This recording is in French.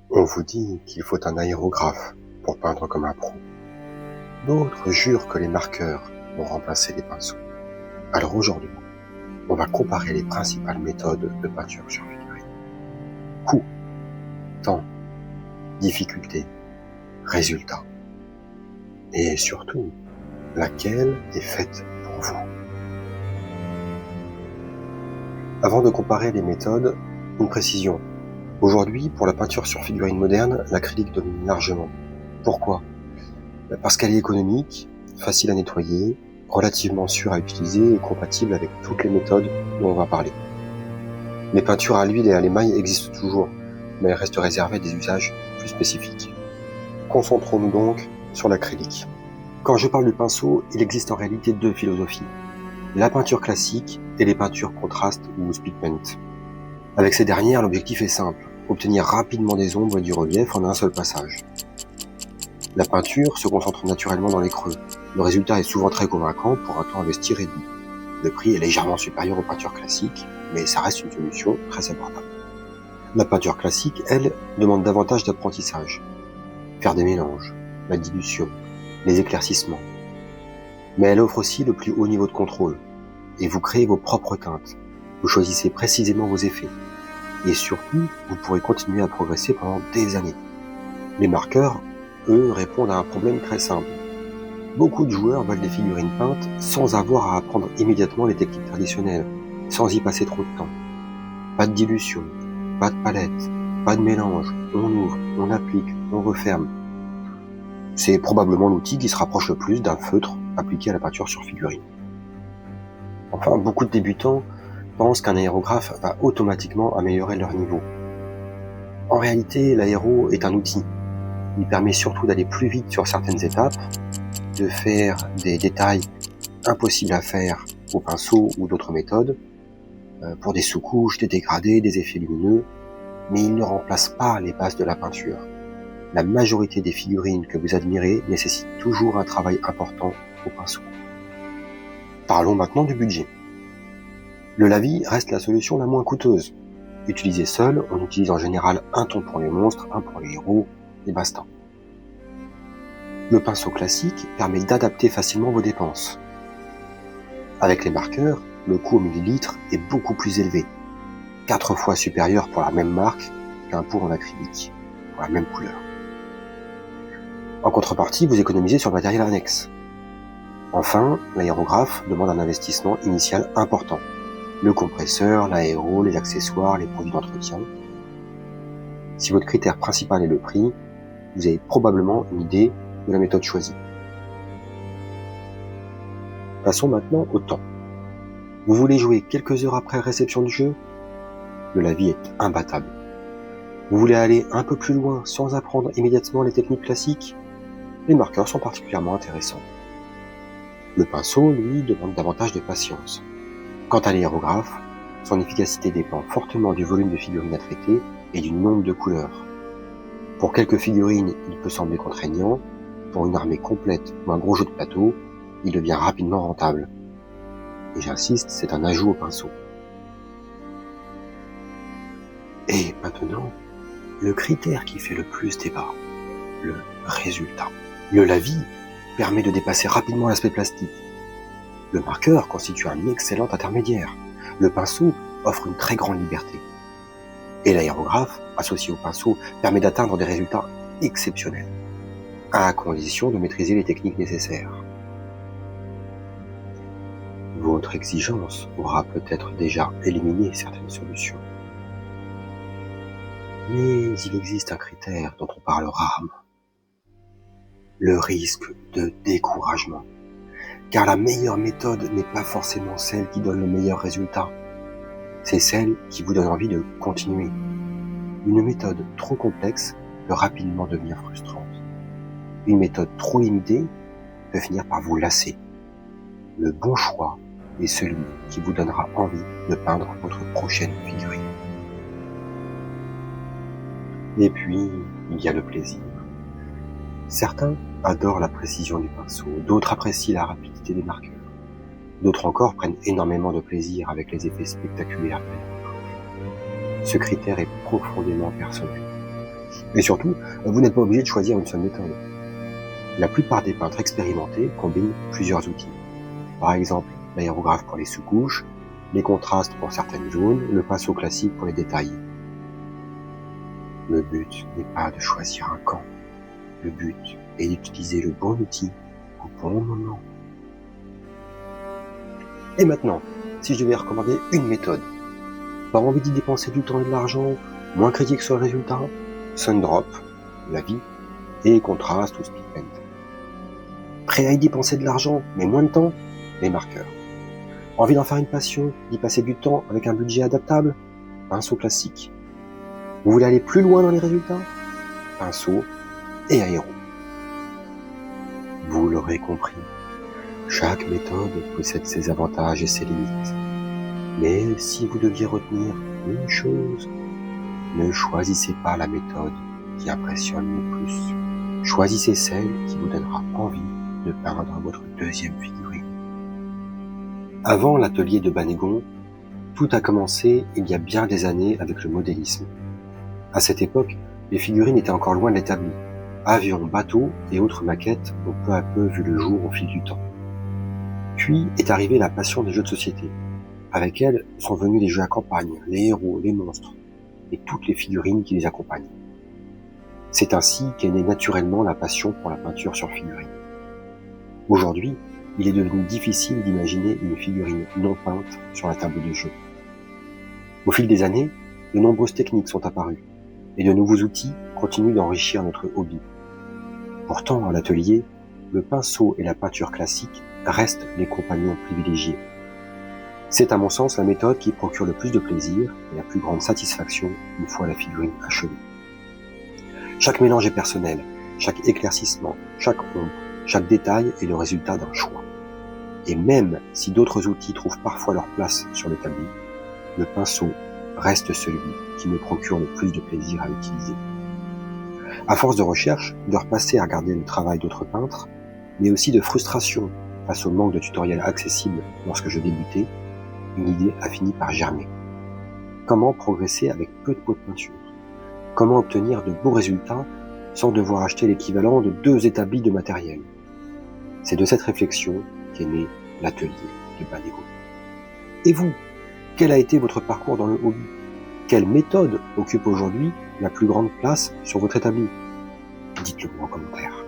On vous dit qu'il faut un aérographe pour peindre comme un pro. D'autres jurent que les marqueurs vont remplacer les pinceaux. Alors aujourd'hui, on va comparer les principales méthodes de peinture sur figurine. Coût, temps, difficulté, résultat. Et surtout, laquelle est faite pour vous. Avant de comparer les méthodes, une précision. Aujourd'hui, pour la peinture sur figurine moderne, l'acrylique domine largement. Pourquoi ? Parce qu'elle est économique, facile à nettoyer, relativement sûre à utiliser et compatible avec toutes les méthodes dont on va parler. Les peintures à l'huile et à l'émail existent toujours, mais elles restent réservées à des usages plus spécifiques. Concentrons-nous donc sur l'acrylique. Quand je parle du pinceau, il existe en réalité deux philosophies. La peinture classique et les peintures contraste ou speed paint. Avec ces dernières, l'objectif est simple, obtenir rapidement des ombres et du relief en un seul passage. La peinture se concentre naturellement dans les creux. Le résultat est souvent très convaincant pour un temps investi réduit. Le prix est légèrement supérieur aux peintures classiques, mais ça reste une solution très abordable. La peinture classique, elle, demande davantage d'apprentissage. Faire des mélanges, la dilution, les éclaircissements. Mais elle offre aussi le plus haut niveau de contrôle. Et vous créez vos propres teintes. Vous choisissez précisément vos effets. Et surtout, vous pourrez continuer à progresser pendant des années. Les marqueurs, eux, répondent à un problème très simple. Beaucoup de joueurs veulent des figurines peintes sans avoir à apprendre immédiatement les techniques traditionnelles, sans y passer trop de temps. Pas de dilution, pas de palette, pas de mélange, on ouvre, on applique, on referme. C'est probablement l'outil qui se rapproche le plus d'un feutre appliqué à la peinture sur figurine. Enfin, beaucoup de débutants pensent qu'un aérographe va automatiquement améliorer leur niveau. En réalité, l'aéro est un outil. Il permet surtout d'aller plus vite sur certaines étapes, de faire des détails impossibles à faire au pinceau ou d'autres méthodes, pour des sous-couches, des dégradés, des effets lumineux, mais il ne remplace pas les bases de la peinture. La majorité des figurines que vous admirez nécessitent toujours un travail important au pinceau. Parlons maintenant du budget. Le lavis reste la solution la moins coûteuse. Utilisé seul, on utilise en général un ton pour les monstres, un pour les héros, et basta. Le pinceau classique permet d'adapter facilement vos dépenses. Avec les marqueurs, le coût au millilitre est beaucoup plus élevé, 4 fois supérieur pour la même marque qu'un pot en acrylique, pour la même couleur. En contrepartie, vous économisez sur le matériel annexe. Enfin, l'aérographe demande un investissement initial important. Le compresseur, l'aéro, les accessoires, les produits d'entretien. Si votre critère principal est le prix, vous avez probablement une idée de la méthode choisie. Passons maintenant au temps. Vous voulez jouer quelques heures après réception du jeu ? Le lavis est imbattable. Vous voulez aller un peu plus loin sans apprendre immédiatement les techniques classiques ? Les marqueurs sont particulièrement intéressants. Le pinceau, lui, demande davantage de patience. Quant à l'aérographe, son efficacité dépend fortement du volume de figurines à traiter et du nombre de couleurs. Pour quelques figurines, il peut sembler contraignant. Pour une armée complète ou un gros jeu de plateau, il devient rapidement rentable. Et j'insiste, c'est un ajout au pinceau. Et maintenant, le critère qui fait le plus débat, le résultat. Le lavis permet de dépasser rapidement l'aspect plastique. Le marqueur constitue un excellent intermédiaire. Le pinceau offre une très grande liberté. Et l'aérographe, associé au pinceau, permet d'atteindre des résultats exceptionnels, à condition de maîtriser les techniques nécessaires. Votre exigence aura peut-être déjà éliminé certaines solutions. Mais il existe un critère dont on parle rarement. Le risque de découragement. Car la meilleure méthode n'est pas forcément celle qui donne le meilleur résultat. C'est celle qui vous donne envie de continuer. Une méthode trop complexe peut rapidement devenir frustrante. Une méthode trop limitée peut finir par vous lasser. Le bon choix est celui qui vous donnera envie de peindre votre prochaine figurine. Et puis, il y a le plaisir. Certains adorent la précision du pinceau, d'autres apprécient la rapidité des marqueurs. D'autres encore prennent énormément de plaisir avec les effets spectaculaires de l'aérographe. Ce critère est profondément personnel. Et surtout, vous n'êtes pas obligé de choisir une seule méthode. La plupart des peintres expérimentés combinent plusieurs outils. Par exemple, l'aérographe pour les sous-couches, les contrastes pour certaines zones, le pinceau classique pour les détails. Le but n'est pas de choisir un camp. Le but est d'utiliser le bon outil au bon moment. Et maintenant, si je devais recommander une méthode, pas envie d'y dépenser du temps et de l'argent, moins critique sur le résultat, Sundrop, la vie, et contraste ou speed paint. Prêt à y dépenser de l'argent, mais moins de temps, les marqueurs. Envie d'en faire une passion, d'y passer du temps avec un budget adaptable, pinceau classique. Vous voulez aller plus loin dans les résultats, pinceau et aéro. Vous l'aurez compris, chaque méthode possède ses avantages et ses limites. Mais si vous deviez retenir une chose, ne choisissez pas la méthode qui impressionne le plus. Choisissez celle qui vous donnera envie de peindre votre deuxième figurine. Avant l'atelier de Banégon, tout a commencé il y a bien des années avec le modélisme. À cette époque, les figurines étaient encore loin de l'établi. Avions, bateaux et autres maquettes ont peu à peu vu le jour au fil du temps. Puis est arrivée la passion des jeux de société. Avec elle sont venus les jeux à campagne, les héros, les monstres et toutes les figurines qui les accompagnent. C'est ainsi qu'est née naturellement la passion pour la peinture sur figurine. Aujourd'hui, il est devenu difficile d'imaginer une figurine non peinte sur la table de jeu. Au fil des années, de nombreuses techniques sont apparues et de nouveaux outils continuent d'enrichir notre hobby. Pourtant, à l'atelier, le pinceau et la peinture classique restent les compagnons privilégiés. C'est à mon sens la méthode qui procure le plus de plaisir et la plus grande satisfaction une fois la figurine achevée. Chaque mélange est personnel, chaque éclaircissement, chaque ombre, chaque détail est le résultat d'un choix. Et même si d'autres outils trouvent parfois leur place sur l'établi, le pinceau reste celui qui me procure le plus de plaisir à utiliser. À force de recherche, de repasser à regarder le travail d'autres peintres, mais aussi de frustration face au manque de tutoriels accessibles lorsque je débutais, une idée a fini par germer. Comment progresser avec peu de pots de peinture? Comment obtenir de beaux résultats sans devoir acheter l'équivalent de 2 établis de matériel? C'est de cette réflexion qu'est né l'atelier de Banégon. Et vous, quel a été votre parcours dans le hobby? Quelle méthode occupe aujourd'hui la plus grande place sur votre établi? Dites-le moi en commentaire.